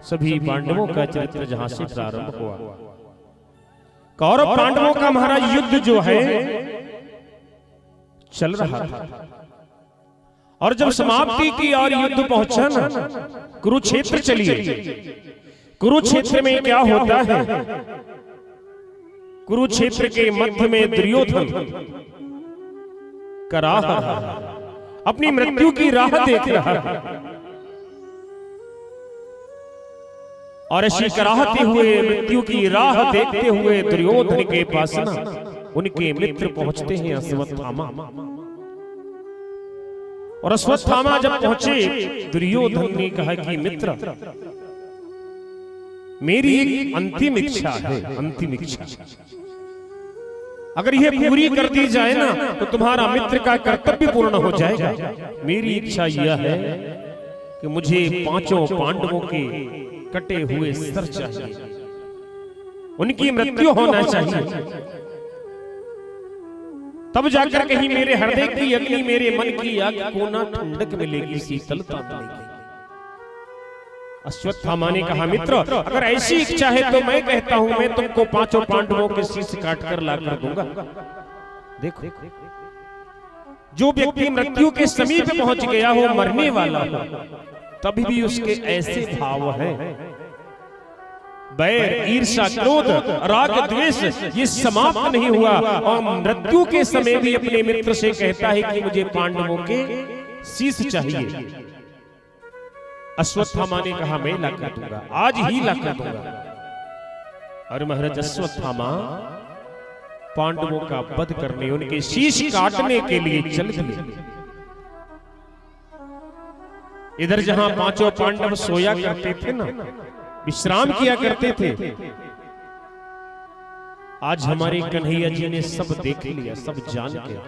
सभी पांडवों का चरित्र जहां से प्रारंभ हुआ। कौरव पांडवों का महाराज युद्ध जो है चल रहा था, और जब समाप्ति की और युद्ध पहुंचा ना, कुरुक्षेत्र चलिए। कुरुक्षेत्र में क्या होता है? कुरुक्षेत्र के मध्य में दुर्योधन कराह अपनी मृत्यु की राह देख रहा है, और ऐसी कराहते हुए मृत्यु की राह देखते हुए दुर्योधन के पास ना उनके मित्र पहुंचते हैं अश्वत्थामा। और अश्वत्थामा जब पहुंचे, दुर्योधन ने कहा कि मित्र, मेरी एक अंतिम इच्छा है, अंतिम इच्छा, अगर यह पूरी कर दी जाए ना तो तुम्हारा मित्र का कर्तव्य पूर्ण हो जाएगा। मेरी इच्छा यह है कि मुझे पांचों पांडवों के कटे हुए सर चाहिए, उनकी मृत्यु होना चाहिए, तब जाकर कहीं मेरे हृदय की अग्नि, मेरे मन की आग को ना ठंडक मिलेगी, शीतलता मिलेगी। अश्वत्थामा ने कहा, मित्र, अगर ऐसी इच्छा है तो मैं कहता हूं, मैं तुमको पांचों पांडवों के शीश काट कर ला कर दूंगा। देखो, जो व्यक्ति मृत्यु के समीप पहुंच गया हो, मरने वाला हो, तभी भी उसके ऐसे भाव हैं, बैर, ईर्ष्या, क्रोध, राग, द्वेष, ये समाप्त नहीं हुआ, और मृत्यु के समय भी अपने मित्र से कहता है कि मुझे पांडवों के शीश चाहिए। अश्वत्थामा ने कहा, मैं ला कर दूंगा, आज ही ला कर दूंगा। और महाराज अश्वत्थामा पांडवों का वध करने, उनके शीश काटने के लिए चल दिए। इधर जहां पांचों पांडव सोया करते थे ना, विश्राम किया करते थे, आज हमारे कन्हैया जी ने सब देख लिया, सब जान गया।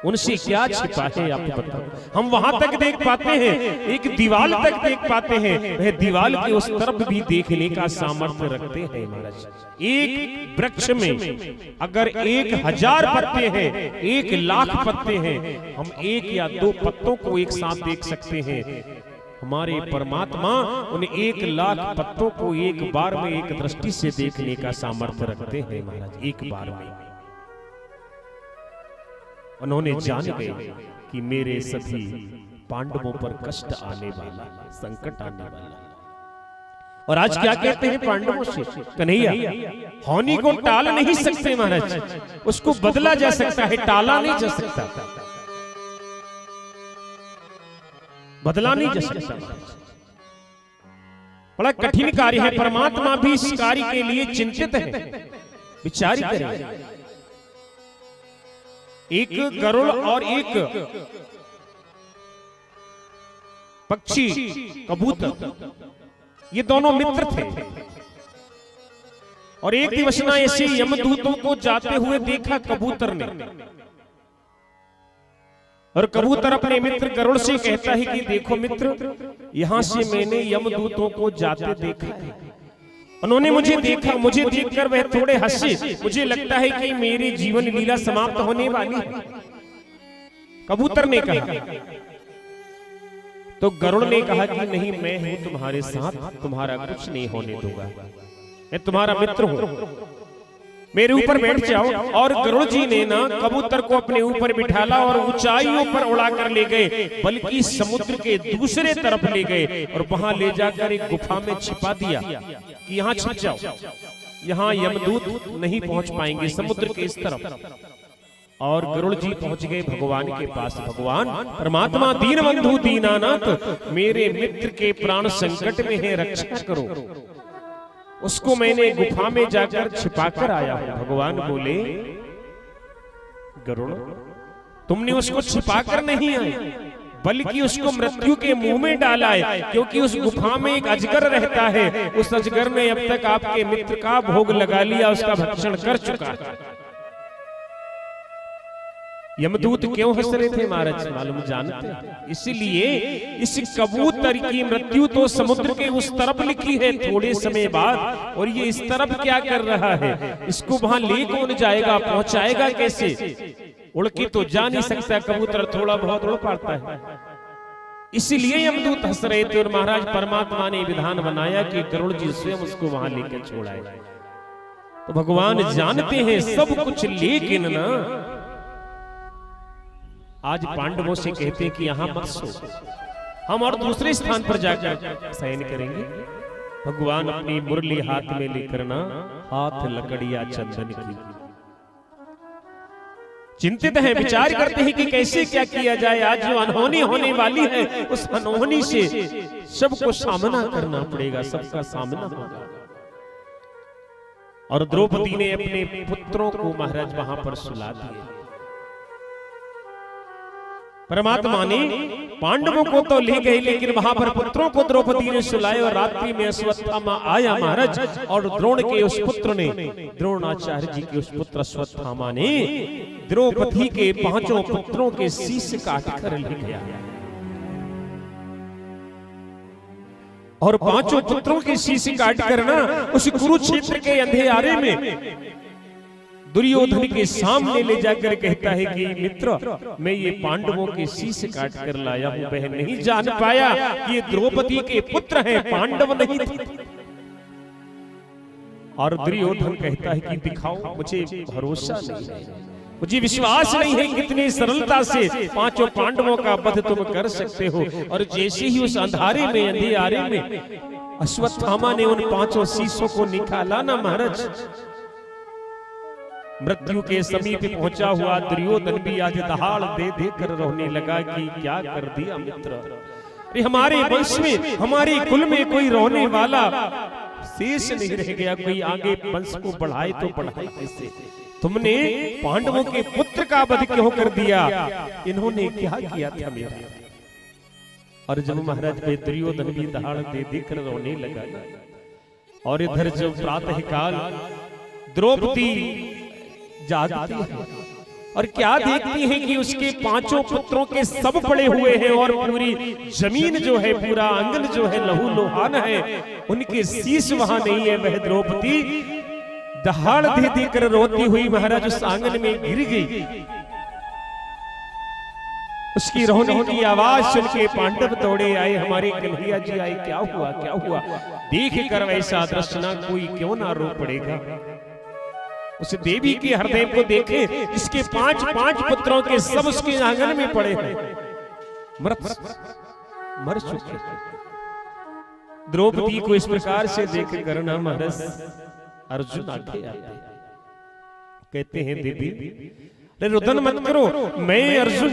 उनसे क्या छिपा है आप बताओ? हम वहां तक देख पाते हैं, एक दीवाल तक देख पाते हैं, वह दीवाल के उस तरफ भी देखने का सामर्थ्य रखते हैं महाराज। एक वृक्ष में अगर 1000 पत्ते हैं, 1,00,000 पत्ते हैं, हम 1 या 2 पत्तों को एक साथ देख सकते हैं। हमारे परमात्मा उन 1,00,000 पत्तों को एक बार में, एक दृष्टि से देखने का सामर्थ्य रखते हैं महाराज, एक बार में। उन्होंने जान गए कि मेरे सभी पांडवों पर कष्ट आने वाला, संकट आने वाला। और आज क्या कहते हैं पांडवों से? कन्हैया, होनी को टाल नहीं सकते महाराज, उसको बदला जा सकता है, टाला नहीं जा सकता, बदला नहीं जा सकता। बड़ा कठिन कार्य है। परमात्मा भी इस कार्य के लिए चिंतित है, विचार करें। एक गरुड़ और एक पक्षी कबूतर, ये दोनों मित्र थे, और एक दिवस ना ऐसे यमदूतों को जाते हुए देखा कबूतर ने, और कबूतर अपने मित्र गरुड़ से कहता है कि देखो मित्र, यहां से मैंने यमदूतों को जाते देखा है, उन्होंने मुझे देखा, मुझे देखकर वह थोड़े हंसे, मुझे लगता है कि मेरी जीवन लीला समाप्त होने वाली है। कबूतर ने कहा, तो गरुड़ ने कहा कि नहीं, मैं हूं तुम्हारे साथ, तुम्हारा कुछ नहीं होने दूंगा, मैं तुम्हारा मित्र हूं, मेरे ऊपर बैठ जाओ। और गरुड़ जी ने ना कबूतर को अपने ऊपर बिठाला और ऊंचाइयों पर उड़ाकर ले गए, बल्कि समुद्र के दूसरे तरफ ले गए, और वहां ले जाकर एक गुफा में छिपा दिया कि यहाँ छिप जाओ, यहाँ यमदूत नहीं पहुंच पाएंगे, समुद्र के इस तरफ। और गरुड़ जी पहुंच गए भगवान के पास। भगवान परमात्मा दीनबंधु दीनानाथ, मेरे मित्र के प्राण संकट में है, रक्षा करो। उसको मैंने गुफा में जाकर छिपाकर आया हूं। भगवान बोले, गरुड़, तुमने उसको छिपाकर नहीं आए, बल्कि उसको मृत्यु के मुंह में डाला है, क्योंकि उस गुफा में एक अजगर रहता है। उस अजगर ने अब तक आपके मित्र का भोग लगा लिया, उसका भक्षण कर चुका है। यमदूत क्यों हंस रहे थे महाराज मालूम जानते हैं? इसलिए इस कबूतर की मृत्यु तो समुद्र के उस तरफ लिखी है थोड़े समय बाद, और ये इस तरफ क्या कर रहा है? इसको वहां ले कौन जाएगा, पहुंचाएगा कैसे? उड़ के तो जा नहीं सकता कबूतर, थोड़ा बहुत उड़ पाता है, इसलिए यमदूत हंस रहे थे और महाराज परमात्मा ने विधान बनाया कि गरुड़ जी स्वयं उसको वहां लेकर छोड़ आए। तो भगवान जानते हैं सब कुछ, लेकिन ना आज पांडवों से कहते हैं कि यहां मत सो, हम और दूसरे स्थान पर जाकर शयन करेंगे। भगवान अपनी मुरली हाथ में लेकर ना हाथ लकड़िया चंदन की चिंतित है, विचार करते हैं कि कैसे क्या किया जाए। आज जो अनहोनी होने वाली है उस अनहोनी से सबको सामना करना पड़ेगा, सबका सामना होगा। और द्रौपदी ने अपने पुत्रों को महाराज वहां पर सुला दिए। परमात्मा ने पांडवों को तो ले गए, लेकिन वहां पर पुत्रों को द्रौपदी ने सुलाए। और रात्रि में अश्वत्थामा आया महाराज, और द्रोण के उस पुत्र ने, द्रोणाचार्य जी के उस पुत्र अश्वत्थामा ने द्रौपदी के 5 पुत्रों के शीश काट कर ले गया। और 5 पुत्रों के शीश काट कर ना उस कुरुक्षेत्र के अंधेरे में दुर्योधन के सामने ले जाकर कहता है कि मित्र, मैं ये पांडवों के शीश काट कर लाया हूं। वह नहीं जान पाया कि ये द्रौपदी के पुत्र हैं, पांडव नहीं थे। और दुर्योधन कहता है कि दिखाओ, मुझे भरोसा नहीं है, मुझे विश्वास नहीं है कितनी सरलता से 5 पांडवों का वध तुम कर सकते हो। और जैसे ही उस अंधारे में अश्वत्थामा ने उन 5 शीशों को निकाला ना महाराज, मृत्यु के समीप पहुंचा हुआ दुर्योधन भी आज दहाड़ दे देकर रोने लगा कि क्या कर दिया मित्र। अरे हमारे वंश में, हमारे कुल में कोई रोने वाला शेष नहीं रह गया, कोई आगे वंश को बढ़ाए तो बढ़ाए कैसे। तुमने पांडवों के पुत्र का वध क्यों कर दिया, इन्होंने क्या किया था मेरा। और जब महाराज पे दुर्योधन भी दहाड़ दे देकर रोने लगा, और इधर जब प्रातः काल द्रौपदी जागती है और क्या देखती है कि उसके 5 पुत्रों के सब पड़े हुए हैं, और पूरी जमीन जो है, पूरा आंगन जो है लहू लुहान है, उनके शीश वहां नहीं है। वह द्रौपदी दहाड़ दे देकर रोती हुई महाराज उस आंगन में गिर गई। उसकी रोने की आवाज सुन के पांडव दौड़े आए, हमारे कन्हैया जी आए, क्या हुआ क्या हुआ। देख कर वैसा दृश्य ना कोई क्यों ना रो पड़ेगा। उस देवी के हृदय को देखे, इसके 5 पुत्रों के सब उसके आंगन में पड़े हैं, मर चुके। द्रौपदी को इस प्रकार से देख कर ना महाराज अर्जुन आगे आते कहते हैं, देवी रुदन मत करो, मैं अर्जुन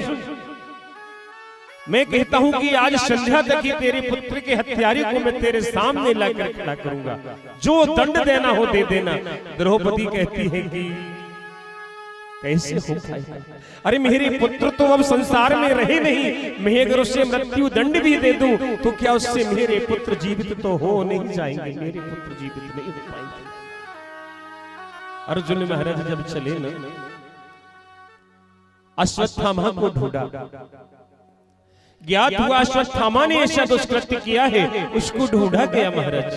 मैं कहता हूं कि आज संध्या तक ही तेरे पुत्र के हत्यारे को मैं तेरे सामने लाकर खड़ा करूंगा, जो दंड देना हो दे देना। द्रौपदी कहती है कि कैसे हो पाएगा, अरे मेरे पुत्र तो अब संसार में रहे नहीं, मैं अगर उसे मृत्यु दंड भी दे दूं तो क्या उससे मेरे पुत्र जीवित तो हो नहीं जाएंगे, मेरे पुत्र जीवित नहीं हो पाएंगे। अर्जुन महाराज जब चले ना, अश्वत्थामा को ढूंढा, ज्ञात हुआ अश्वत्थामा ने ऐसा दुष्कृत्य किया है, उसको ढूंढा गया महाराज।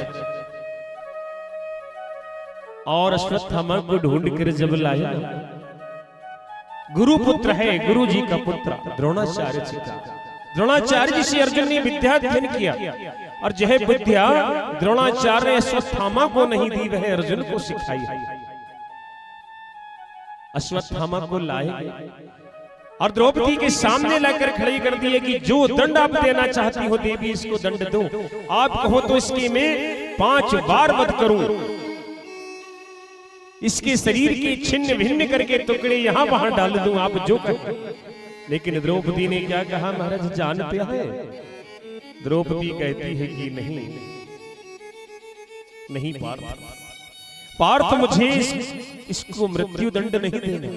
और अश्वत्थामा को ढूंढ कर जब लाया, गुरु पुत्र है, गुरु जी का पुत्र द्रोणाचार्य जी का। द्रोणाचार्य जी से अर्जुन ने विद्या अध्ययन किया, और यह विद्या द्रोणाचार्य ने अश्वत्थामा को नहीं दी, वह अर्जुन को सिखाई। अश्वत्थामा को लाए और द्रौपदी के सामने लाकर खड़ी कर दिए कि जो दंड आप देना चाहती हो देवी, इसको दंड दो। आप कहो तो इसके मैं 5 बार वध करूं, इसके शरीर के छिन्न भिन्न करके टुकड़े यहां वहां डाल दूं, आप जो कहो। लेकिन द्रौपदी ने क्या कहा महाराज जानते हैं? द्रौपदी कहती है कि नहीं पार्थ मुझे इसको मृत्यु दंड नहीं देने।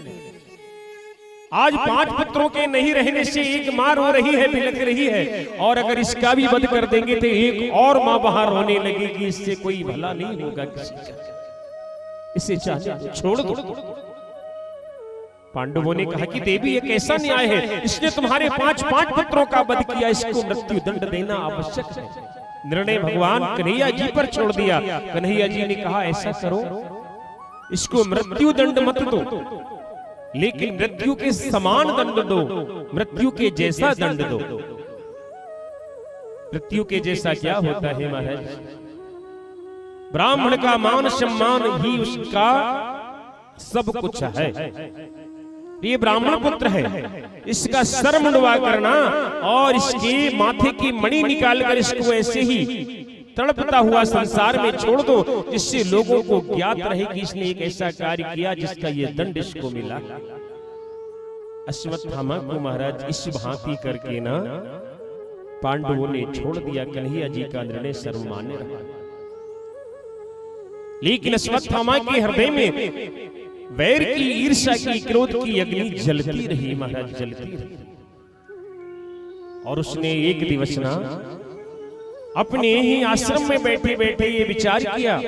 आज 5 पुत्रों के नहीं रहने से एक मां रो रही है, बिलख रही है, और अगर इसका भी वध कर देंगे तो एक और मां बाहर रोने लगेगी, इससे कोई भला नहीं होगा किसी का, इसे छोड़ दो। पांडवों ने कहा कि देवी ये कैसा न्याय है, इसने तुम्हारे 5 पुत्रों का वध किया, इसको मृत्यु दंड देना आवश्यक है। निर्णय भगवान कन्हैया जी पर छोड़ दिया। कन्हैया जी ने कहा ऐसा करो, इसको मृत्यु दंड मत दो, लेकिन मृत्यु के समान दंड दो, मृत्यु के जैसा दंड दो। मृत्यु के जैसा क्या होता है महाराज? ब्राह्मण का मान सम्मान ही उसका सब कुछ है। ये ब्राह्मण पुत्र है, इसका सर मुंडवा करना और इसके माथे की मणि निकालकर इसको ऐसे ही तड़पता हुआ संसार में छोड़ दो, जिससे लोगों को ज्ञात रहे कि इसने एक ऐसा कार्य किया जिसका ये दंड इसको मिला। अश्वत्थामा को महाराज इस भांति करके ना पांडवों ने छोड़ दिया। कन्हैया जी का निर्णय सर्वमान्य रहा, लेकिन अश्वत्थामा के हृदय में वैर की, ईर्ष्या की, क्रोध की अग्नि जलती रही महाराज, जलती रही। और उसने एक दिवस ना अपने ही आश्रम में बैठे बैठे ये विचार किया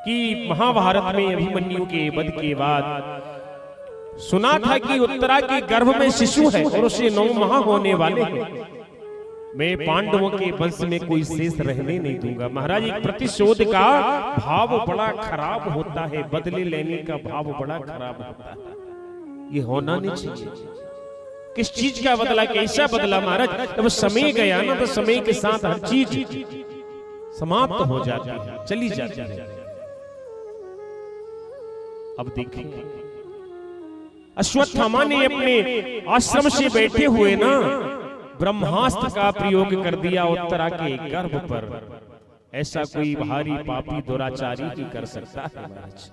कि महाभारत में अभिमन्यु के वध के बाद सुना था कि उत्तरा के गर्भ में शिशु है और उसे 9 माह होने वाले हैं। मैं पांडवों के वंश में कोई शेष रहने नहीं दूंगा। महाराज, एक प्रतिशोध का भाव बड़ा खराब होता है, बदले लेने का भाव बड़ा खराब होता है, ये होना नहीं चाहिए। किस चीज का बदला, कैसा बदला महाराज? जब समय गया ना तो समय के साथ हर चीज समाप्त हो जाती है, चली जाती है। अब देखिए, अश्वत्थामा ने अपने आश्रम से बैठे हुए ना ब्रह्मास्त्र का प्रयोग कर दिया उत्तरा के गर्भ पर। ऐसा कोई भारी पापी दुराचारी ही कर सकता है महाराज।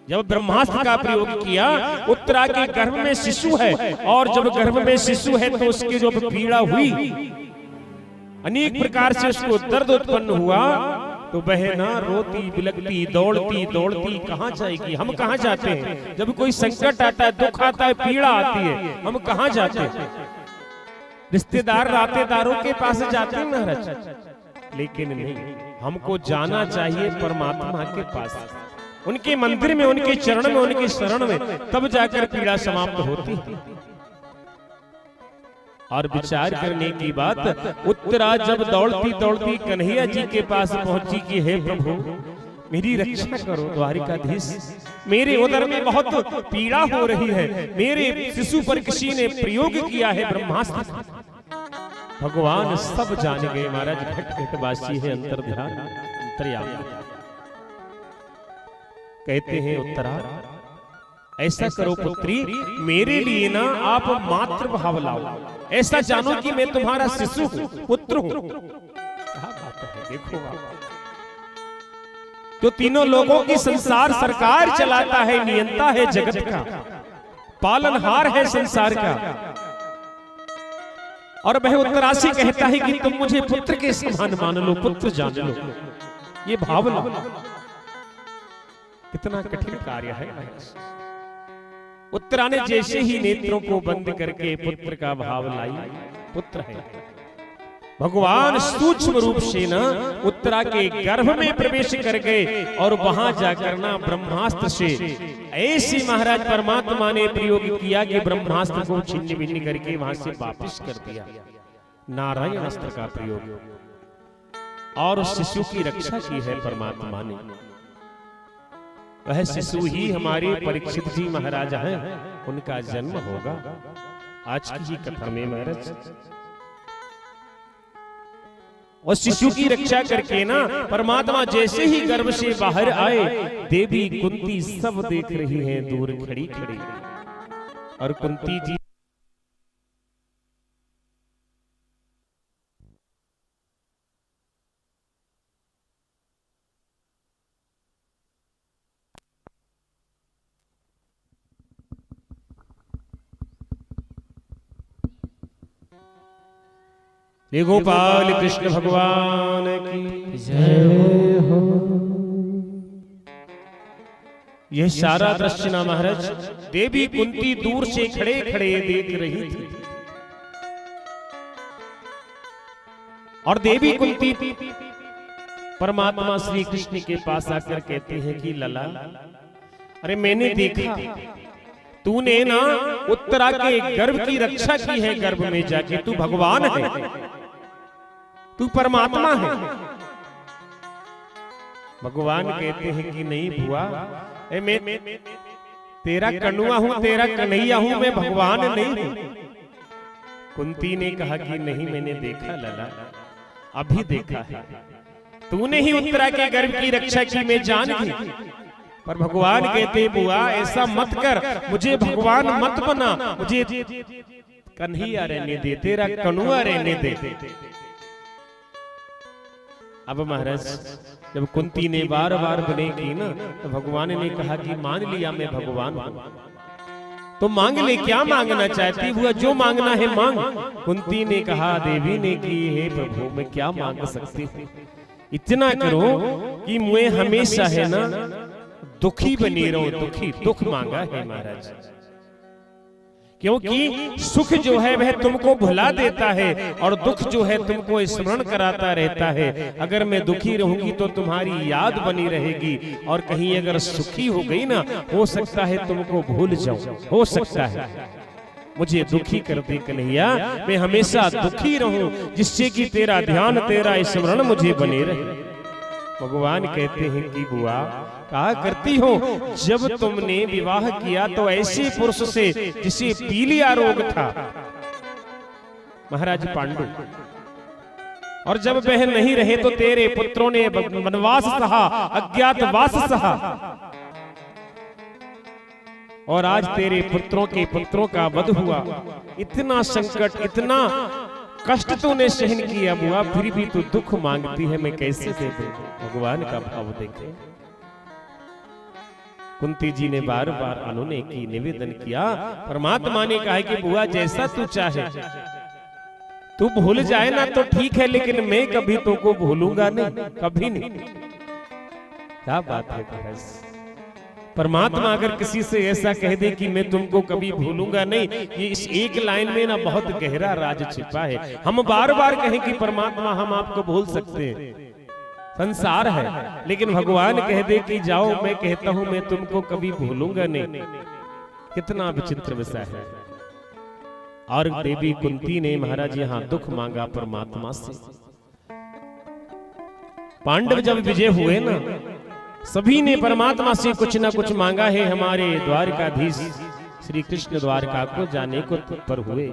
जब ब्रह्मास्त्र का प्रयोग किया, उत्तरा के गर्भ में शिशु है, और जब गर्भ में शिशु है तो उसकी जो पीड़ा हुई, अनेक प्रकार से उसको दर्द उत्पन्न हुआ, तो वह ना रोती बिलकती दौड़ती दौड़ती कहां जाएगी? हम कहां जाते हैं? जब कोई संकट आता है, दुख आता है, पीड़ा आती है, हम कहां जाते हैं? रिश्तेदार नातेदारों के पास जाते हैं महाराज, लेकिन नहीं, हमको जाना चाहिए परमात्मा के पास, उनके मंदिर में, उनके चरण में, उनके शरण में, तब जाकर पीड़ा समाप्त होती है। और विचार करने की बात, उत्तरा जब दौड़ती दौड़ती कन्हैया जी के पास पहुंची कि हे प्रभु मेरी रक्षा करो, द्वारिकाधीश, मेरे उदर में बहुत पीड़ा हो रही है, मेरे शिशु पर किसी ने प्रयोग किया है ब्रह्मास्त्र। भगवान सब जान गए महाराज, घट घट वासी है अंतर्ध्यान अंतर्यामी। कहते हैं उत्तरा ऐसा करो पुत्री, मेरे लिए ना आप मातृ भाव लाओ, ऐसा जानो कि मैं तुम्हारा शिशु हूं, पुत्र हूं। क्या बात है, देखो तो तीनों लोगों की संसार सरकार चलाता है, नियंता है जगत का, पालनहार है संसार का, और वह उत्तरा से कहता है कि तुम मुझे पुत्र के समान मान लो, पुत्र जान लो, ये भाव लो। कितना कठिन कार्य है। उत्तरा ने जैसे ही नेत्रों को बंद करके पुत्र का भाव लाई, पुत्र है, भगवान सूक्ष्म रूप से ना उत्तरा के गर्भ में प्रवेश कर गए, और वहां जाकर ना ब्रह्मास्त्र से ऐसी महाराज परमात्मा ने प्रयोग किया कि ब्रह्मास्त्र को छिन्न भिन्न करके वहां से वापस कर दिया। नारायण अस्त्र का प्रयोग, और उस शिशु की रक्षा की है परमात्मा ने। वह शिशु ही हमारे परीक्षित जी महाराज हैं, उनका जन्म होगा आज की ही कथा में महाराज। और शिशु की रक्षा करके ना परमात्मा जैसे ही गर्भ से बाहर आए, देवी कुंती सब देख रही हैं दूर खड़ी खड़ी, और कुंती जी गोपाल कृष्ण भगवान की जय हो। यह सारा दृश्य ना महाराज देवी कुंती दूर से खड़े खड़े देख रही थी, और देवी कुंती परमात्मा श्री कृष्ण के पास आकर कहते हैं कि लला, अरे मैंने देखा तूने ना उत्तरा के गर्भ की रक्षा की है, गर्भ में जाके तू भगवान है, तू परमात्मा है। भगवान कहते हैं कि नहीं बुआ, मैं तेरा कन्हैया हूं, तेरा कन्हैया हूं, मैं भगवान नहीं हूं। कुंती ने कहा कि नहीं, मैंने देखा लला, अभी देखा है। तूने ही उत्तरा के गर्भ की रक्षा की, मैं जान गई। पर भगवान कहते बुआ ऐसा मत कर, मुझे भगवान मत बना, मुझे कन्हैया रहने दे, तेरा कनुआ रहने दे। अब महाराज जब कुंती ने बार बार विनय की ना, तो भगवान ने कहा कि मान लिया मैं भगवान हूं, तो मांग ले, क्या मांगना चाहती हुआ, जो मांगना है मांग। कुंती ने कहा, देवी ने की, हे प्रभु मैं क्या मांग सकती हूँ, इतना करो कि मैं हमेशा है ना दुखी बनी रहूं, दुखी, दुख मांगा है महाराज। क्योंकि सुख जो है वह तुमको भुला देता है और दुख जो है तुमको स्मरण कराता रहता है। अगर मैं दुखी रहूंगी तो तुम्हारी याद बनी रहेगी, और कहीं अगर सुखी हो गई ना, हो सकता है तुमको भूल जाऊं, हो सकता है। मुझे दुखी कर दे कन्हैया, मैं हमेशा दुखी रहूं, जिससे कि तेरा ध्यान, तेरा स्मरण मुझे बने रहे। भगवान कहते हैं कि बुआ कहा करती हो, जब तुमने विवाह किया तो ऐसे पुरुष से जिसे पीलिया रोग था, महाराज पांडु, और जब वह नहीं रहे तो तेरे पुत्रों ने वनवास सहा, अज्ञातवास सहा, और आज तेरे पुत्रों के पुत्रों का वध हुआ। इतना संकट, इतना कष्ट तूने सहन किया बुआ, फिर भी तू दुख मांगती है, मैं कैसे दे दूं। भगवान का भाव देखे। कुंती जी ने बार बार अनुनय की, निवेदन किया। परमात्मा ने कहा कि बुआ जैसा तू चाहे, तू भूल जाए ना तो ठीक है, लेकिन मैं कभी तुमको भूलूंगा नहीं, कभी नहीं। क्या बात है बहस। परमात्मा अगर किसी से ऐसा कह दे कि मैं तुमको कभी भूलूंगा नहीं, ये इस एक लाइन में ना बहुत गहरा राज छिपा है। हम बार बार कहें कि परमात्मा हम आपको भूल सकते हैं, संसार है, लेकिन भगवान कह दे कि जाओ, मैं कहता हूं मैं तुमको कभी भूलूंगा नहीं, कितना विचित्र विषय है। और देवी कुंती ने महाराज यहां दुख मांगा परमात्मा से। पांडव जब विजय हुए ना, सभी ने परमात्मा से कुछ ना कुछ मांगा है। हमारे द्वारकाधीश श्री कृष्ण द्वारका को जाने को तत्पर हुए।